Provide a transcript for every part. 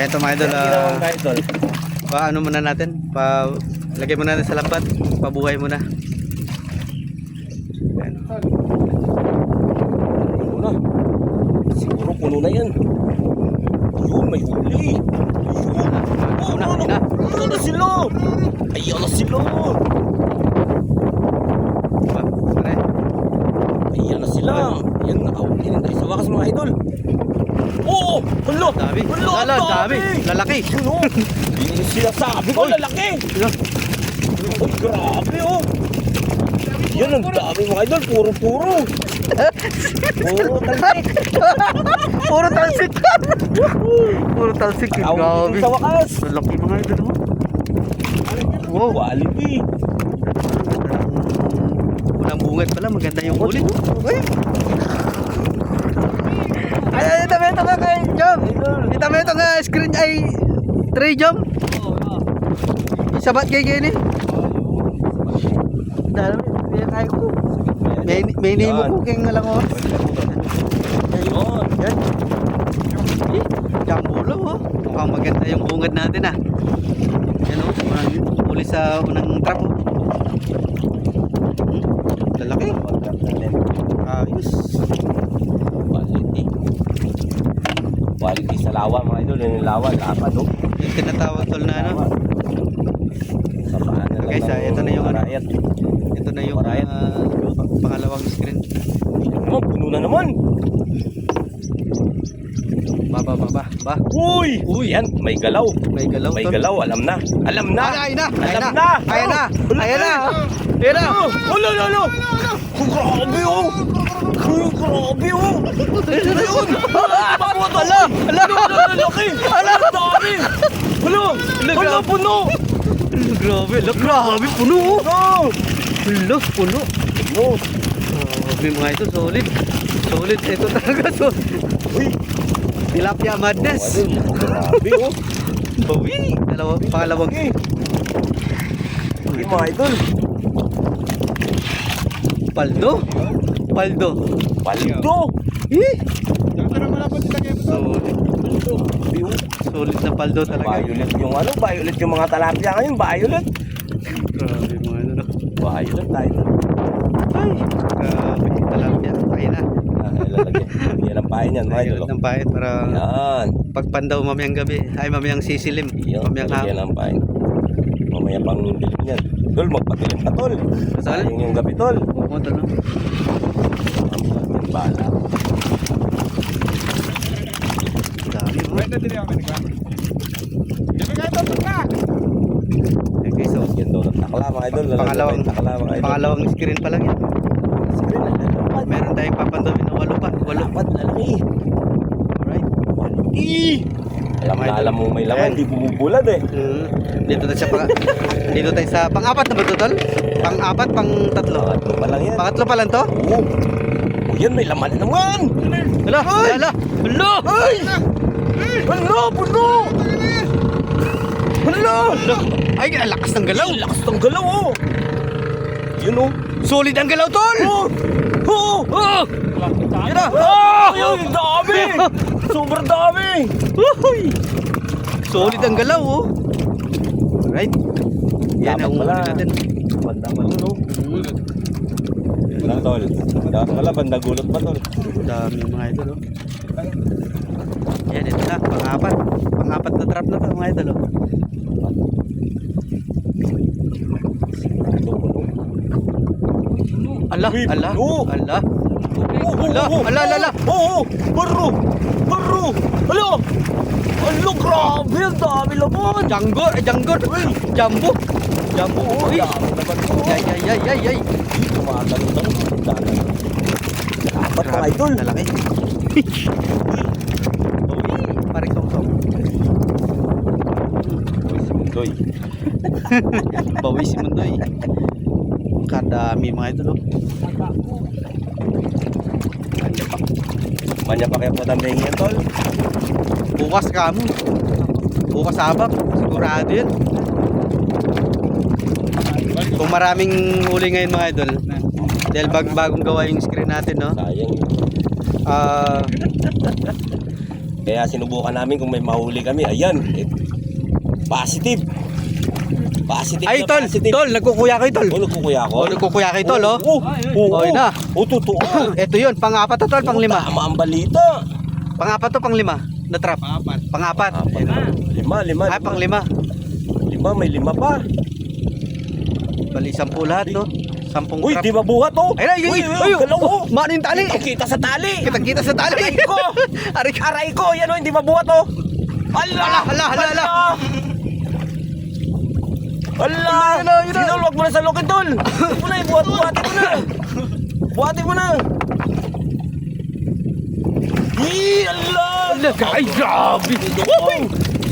Eto mga idol, paano muna natin? Lagay muna natin sa lambat, pabuhay muna. Ayan. Puno na. Siguro puno na yan. Ayun, may huli. Ayun, ayan na sila. Ayan na sila. Ayan na sila. Ayan, nakahuli na tayo sa wakas mga idol. Oo! Hala! Dami. Hala, Dami. Lalaki. Ano? Hindi sila sabi ko, lalaki. Oh, grabe oh. Yan ang dami mga idol. Puro-puro. Puro talsik. Puro talsik. Puro talsik. Grabe. Sa wakas. Lalaki mga idol. Wow. Quality. Unang bungad pala, maganda yung huli. Ay, ito ka kay Jom. Ito ka screen ay tray Jom. Sabat kay gini. Dahil may ko. May nimo ko keng lang oh. Yan. Jambulo oh. Mukhang maganda yung bungad natin ah. Yan oh, uli sa unang trap oh. Lalaki. Ayos. Quality. Quality sa lawa mga idol. Yung lawa, lapad oh. Yung tinatawag tol na ano. Guys, ito na yung marayat. Ito na yung pangalawang screen. Naman, puno na naman. Ba. Uy! Yan, may galaw. May galaw. May galaw, alam na. Alam na. Ayan na. Alam na. Ayan na. Alo. Grabe oh. Grabe oh. Ayun. Ala. Laki. Dami. Alo, puno. Grabe, puno oh. Puno. Grabe mga ito, solid. Ito talaga Uy. Tilapia madness. Grabe oh. Bawi. Pangalawang. Uy mga idol. Paldo. Solid na paldo talaga. Violet yung mga talapia ngayon, violet. Grabe mga ano. Violet tayo. Ay, grabe tilapia. Ayun na. Yan ang pain yan, mga idol. Ayun ng pahit para Yan. pagpandaw mamayang gabi. Ay, mamayang sisilim. Mamayang Yan hapon. ang pain. Mamaya pang dilim yan. Tol, magpatilim ka tol. Sayang yung gabi tol. Oo, talo. Ang bala. Dami mo. Okay, so Yan daw ng takla mga idol. Pangalawang- takla mga idol. pangalawang screen pa lang yan. Meron tayong papandawin na 8 pa. 8. Lapat, lalaki. Alright. Alam mo may laman, di bumubulad eh. Dito tayo sa pang-apat na ba ito, tol? Pang-apat, pang-tatlo. Pangatlo pa lang yan. Pangatlo pa lang to? Oo. O yan, may laman na naman. Hala! Ay! Hala, puno! Hala! Ay, ang lakas ng galaw! Ang lakas ng galaw oh! Yun oh! Solid ang galaw, tol! Oh! Yan na! Ayun, dami! Sobrang dami! Solid ang galaw, oh! Alright. Yan ang huli natin. Banda pa nun oh! Yan lang tol. Wala, banda gulot pa tol. Dami mga idol, oh. Yan, ito na, pang-apat. Pang-apat na trap na to, mga idol, oh. Ala. Oo! Baro! Alo! Alo, grabe! Ang dami laman! Janggor! Jambo! Uy! Yay! Tumatanong. Dapat mga idol. Lalaki. Parang song. Mundoy. Bawi si Mundoy. Kadami mga idol, oh. Manya pa kaya po tambay yan tol. Bukas kamo. Bukas sabak. Sigurado yun. Kung maraming huli ngayon mga idol. Dahil bagong gawa yung screen natin, no? Sayang. Kaya sinubukan namin kung may mahuli kami. Ayan. Positive. Positive Ay, na tol, positive. tol, nagkukuya kayo, tol. Oh, nagkukuya ako. Oh, nagkukuya kayo, tol, oh. Oo. Oh, yun na. Oo, totoo. Ito yun, pang-apat to, tol, pang-5. Tama ang balita. Pang-apat to, pang-5 na trap. Pang-apat. Lima. Ay, pang-5. Lima, may 5 pa. Bali, 10 lahat, no? 10 Uy, trap. di mabuhat oh. Ay, galaw oh. Mano yung tali? Kita sa tali. Kitang-kita sa tali. Aray ko. Aray ko. Aray ko, yan oh, hindi mabuhat oh. Hala. Hala. Sinol, wag mo na salukin, tol. Huwag mo na, buhatin mo na. Buhatin mo na. Allah. Ay, grabe. Uy.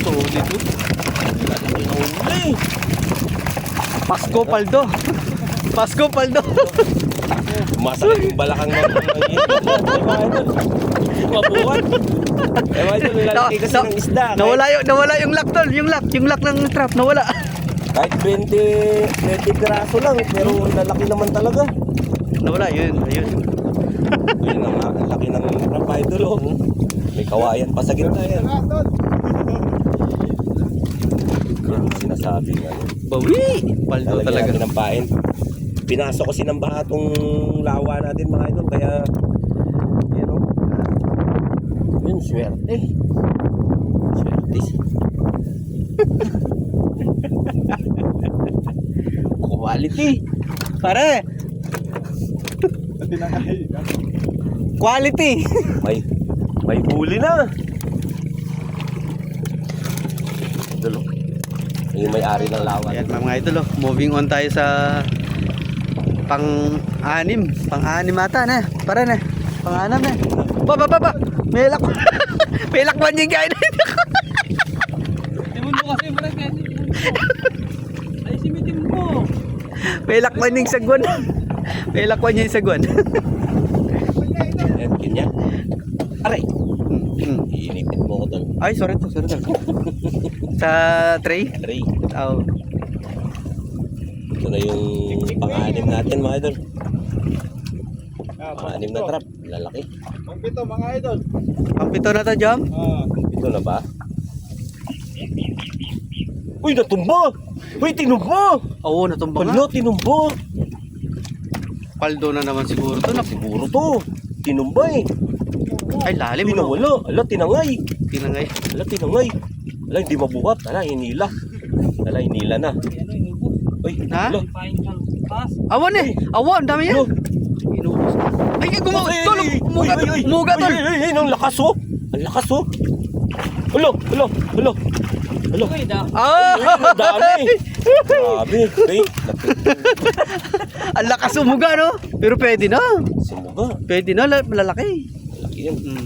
Solid oh. Lalaki. Pasko, Paldo. Pasko, Paldo. Masakit yung balakang ng mabuhat. Ewan ito, lalaki kasi ng isda. Nawala yung lock, tol. Yung lock ng trap, nawala. Kahit 20 piraso lang, pero lalaki naman talaga. Nawala, yun. Ayun. Ayun na nga, ang laki ng trap idol oh. May kawayan pa sa gitna yan. Yung sinasabi nga. Bawi. Paldo Lalagyan talaga. natin ng pain. Pinasok ko sinambaha tong lawa natin mga idol, kaya yun oh. Yun, swerte. Swerte. Quality. Pare. Quality. May huli na. Idol oh. Yung may-ari ng lawa. Ayan mga idol, oh. Moving on tayo sa pang-anim ata na. Para na. Pang-anam na. Ba. Melak. Melak man yung kain. Timon mo kasi, wala kasi. Ay, simitin mo. Melak man yung sagwan. Melak man yung sagwan. Ayan, ganyan. Aray. Hmm. Iinitin mo ko tol. Ay, sorry to. Sa tray? Aray. Oh. Ito na yung pang-anim natin mga idol. Pang-anim na trap. Lalaki. Pagpito, mga idol. Ang pito na to, Jom. Ito na ba? Uy, natumba! Uy, tinumba! Oo, natumba nga. Wala, tinumba! Paldo na naman siguro to. Siguro to. Tinumba eh. Ay, lalim mo. Pinawala. Ala, tinangay. Tinangay. Ala, tinangay. Ala, hindi mabuhat. Ala, hinila. Ala, hinila na. Uy, Ha? ala. Awan eh. Awan, dami yan. Ano? Inubos. Ay, gumawa. Ay, Tol, ay, ay, umuga, ay, ay, umuga, tol. ay, ay, ay, ang lakas oh. Ang lakas oh. Ala. Ah! Ang dami. Grabe. Ay, Ang lakas umuga, no? Pero pwede na. sumuga. Pwede na, malalaki. Malaki yan. Mm.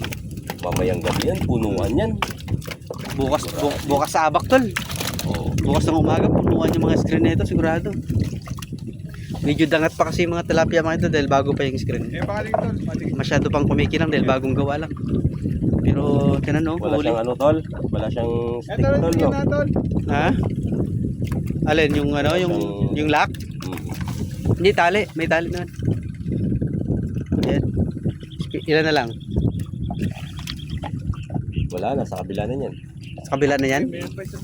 Mamayang gabi yan. Punuan yan. Bukas sa abak, tol. Oh. Bukas ng umaga, punuan yung mga screen nito, sigurado. Medyo dangat pa kasi yung mga tilapia mga ito dahil bago pa yung screen. Masyado pang kumikinang dahil bagong gawa lang. Pero, tinan no, Wala huli. siyang ano tol. Wala siyang stick tol no. Ha? Alin, yung ano, yung lock? Mm. Hindi, tali. May tali na. Ayan. Ilan na lang? Wala na. Sa kabila na yan. Sa kabila na yan?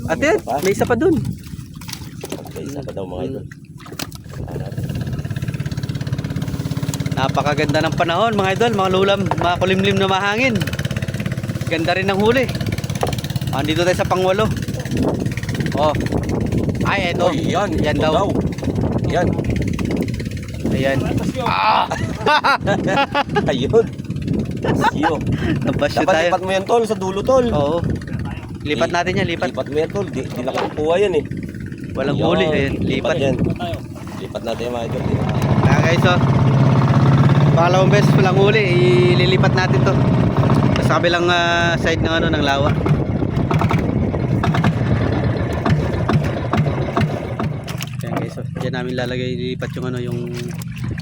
At yan, may isa pa dun. May isa pa daw mga idol. Napakaganda ng panahon mga idol, mga lulam, mga kulimlim na mahangin. Ganda rin ng huli. Andito tayo sa pang-8. Oh. Ay, eto. Oy, yan. Yan ito daw. Yan. Ayan. Ah! Ayun. Siyo. Nabasyo Dapat tayo. lipat mo yan tol sa dulo tol. Oo. Lipat natin yan, lipat. Lipat mo yan tol. Di nakakuha yan eh. Walang Yan. huli. Ayan, lipat. yan. Lipat natin yung mga idol. Kaya guys, oh. Pangalawang beses walang huli, ililipat natin to. Sa kabilang side ng ano ng lawa. Ayan guys, so diyan namin lalagay ililipat yung ano yung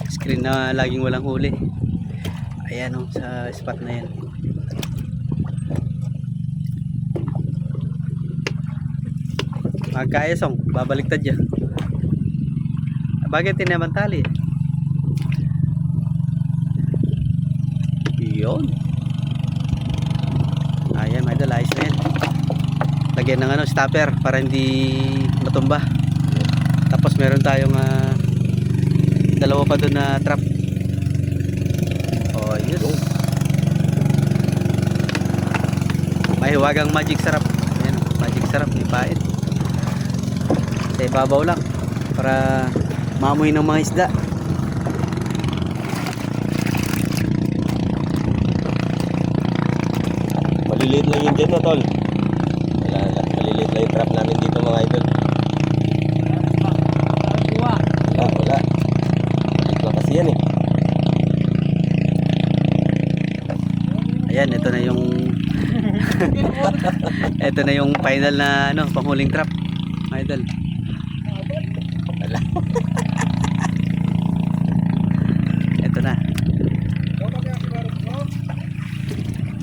screen na laging walang huli. Ayan oh, sa spot na yan. Magkaesong, babaliktad dyan. Bakit tinaman tali? Yun. Ayan, mga idol. Lagyan ng ano, stopper para hindi matumba. Tapos meron tayong dalawa pa doon na trap. Oh, yes. May hiwagang magic sarap. Ayan, magic sarap, may pait. Sa ibabaw lang para maamoy ng mga isda. Maliliit lang yun dyan, no, tol? Wala. Maliliit lang yung trap namin dito, mga idol. Wala. Maliit lang kasi yan, eh. Ayan, ito na yung ito na yung final na ano, panghuling trap, mga idol. Wala. Ito na.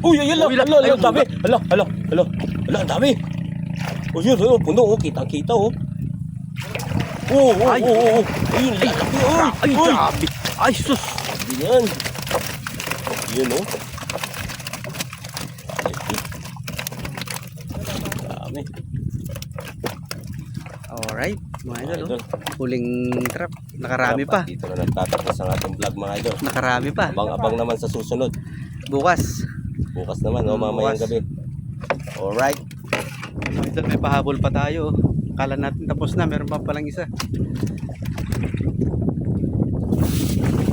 Uy, ayun lang. Uy, lang. Ala, Ayun, ang dami. Ala, ang dami. Oh, yun, puno, oh. Kitang-kita, oh. Ay. Ayun, laki, oh. Ay, grabe. Ay, sus. Yan. Yun, oh. Dami. Alright, mga idol. Idol. Huling trap. Nakarami pa. Dito na nagtatapos ang ating vlog, mga idol. Nakarami pa. Abang-abang naman sa susunod. Bukas. Bukas naman, oh, mamayang Bukas. gabi. Alright. Mga idol, may pahabol pa tayo. Kala natin tapos na. Meron pa palang isa.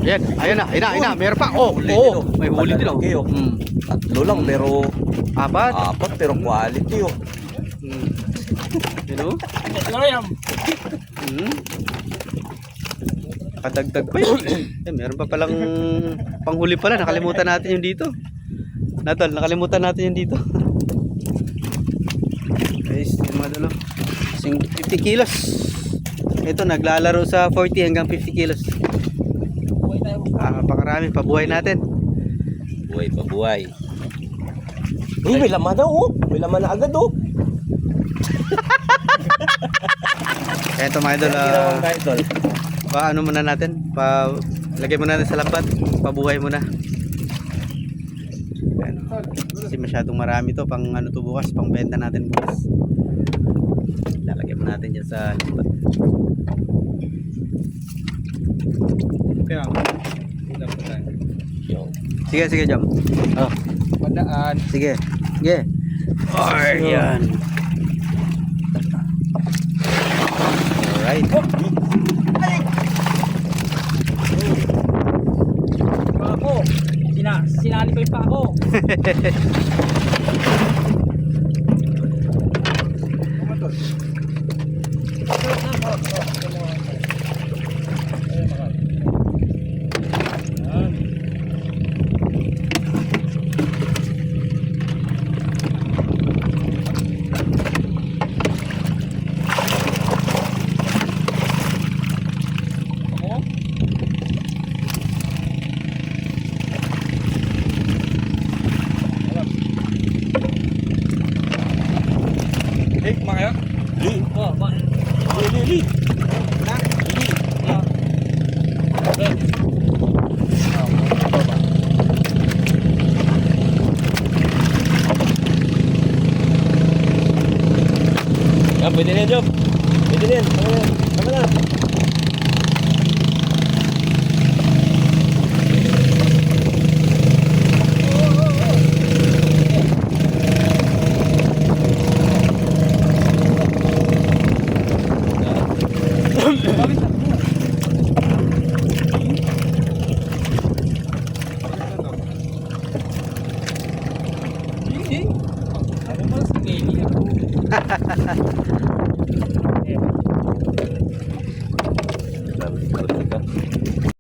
Ayan, ayun na. Meron pa. Oh, huli din, oh. May huli din, oh. Malalaki, oh. Tatlo lang, pero Apat. apat, pero quality, oh. You know? Nakadagdag pa yun. Meron pa palang panghuli pala. Nakalimutan natin yung dito. Natol, nakalimutan natin yung dito. Guys, yung mga dalo. 50 kilos. Ito, naglalaro sa 40 hanggang 50 kilos. Pakarami, pabuhay natin. Buhay pa buhay. Uy, may laman na, oh. May laman na agad, oh. Kaya ito mga idol, Ginawang tayo, tol. ano muna natin, lagay muna natin sa lambat, pabuhay muna. Ayan. Kasi masyadong marami to, pang ano to bukas, pang benta natin bukas. Lalagay mo natin dyan sa lambat. Sige, Jam. Oh. Padaan. Sige. Ayan. Alright. Ako. Sinali ko yung pa ako. Li. Oh, bakit? Li. Yan, pwede na yan, Job. Pwede na yan. Tama na. Hindi. Ako mas sinili ako.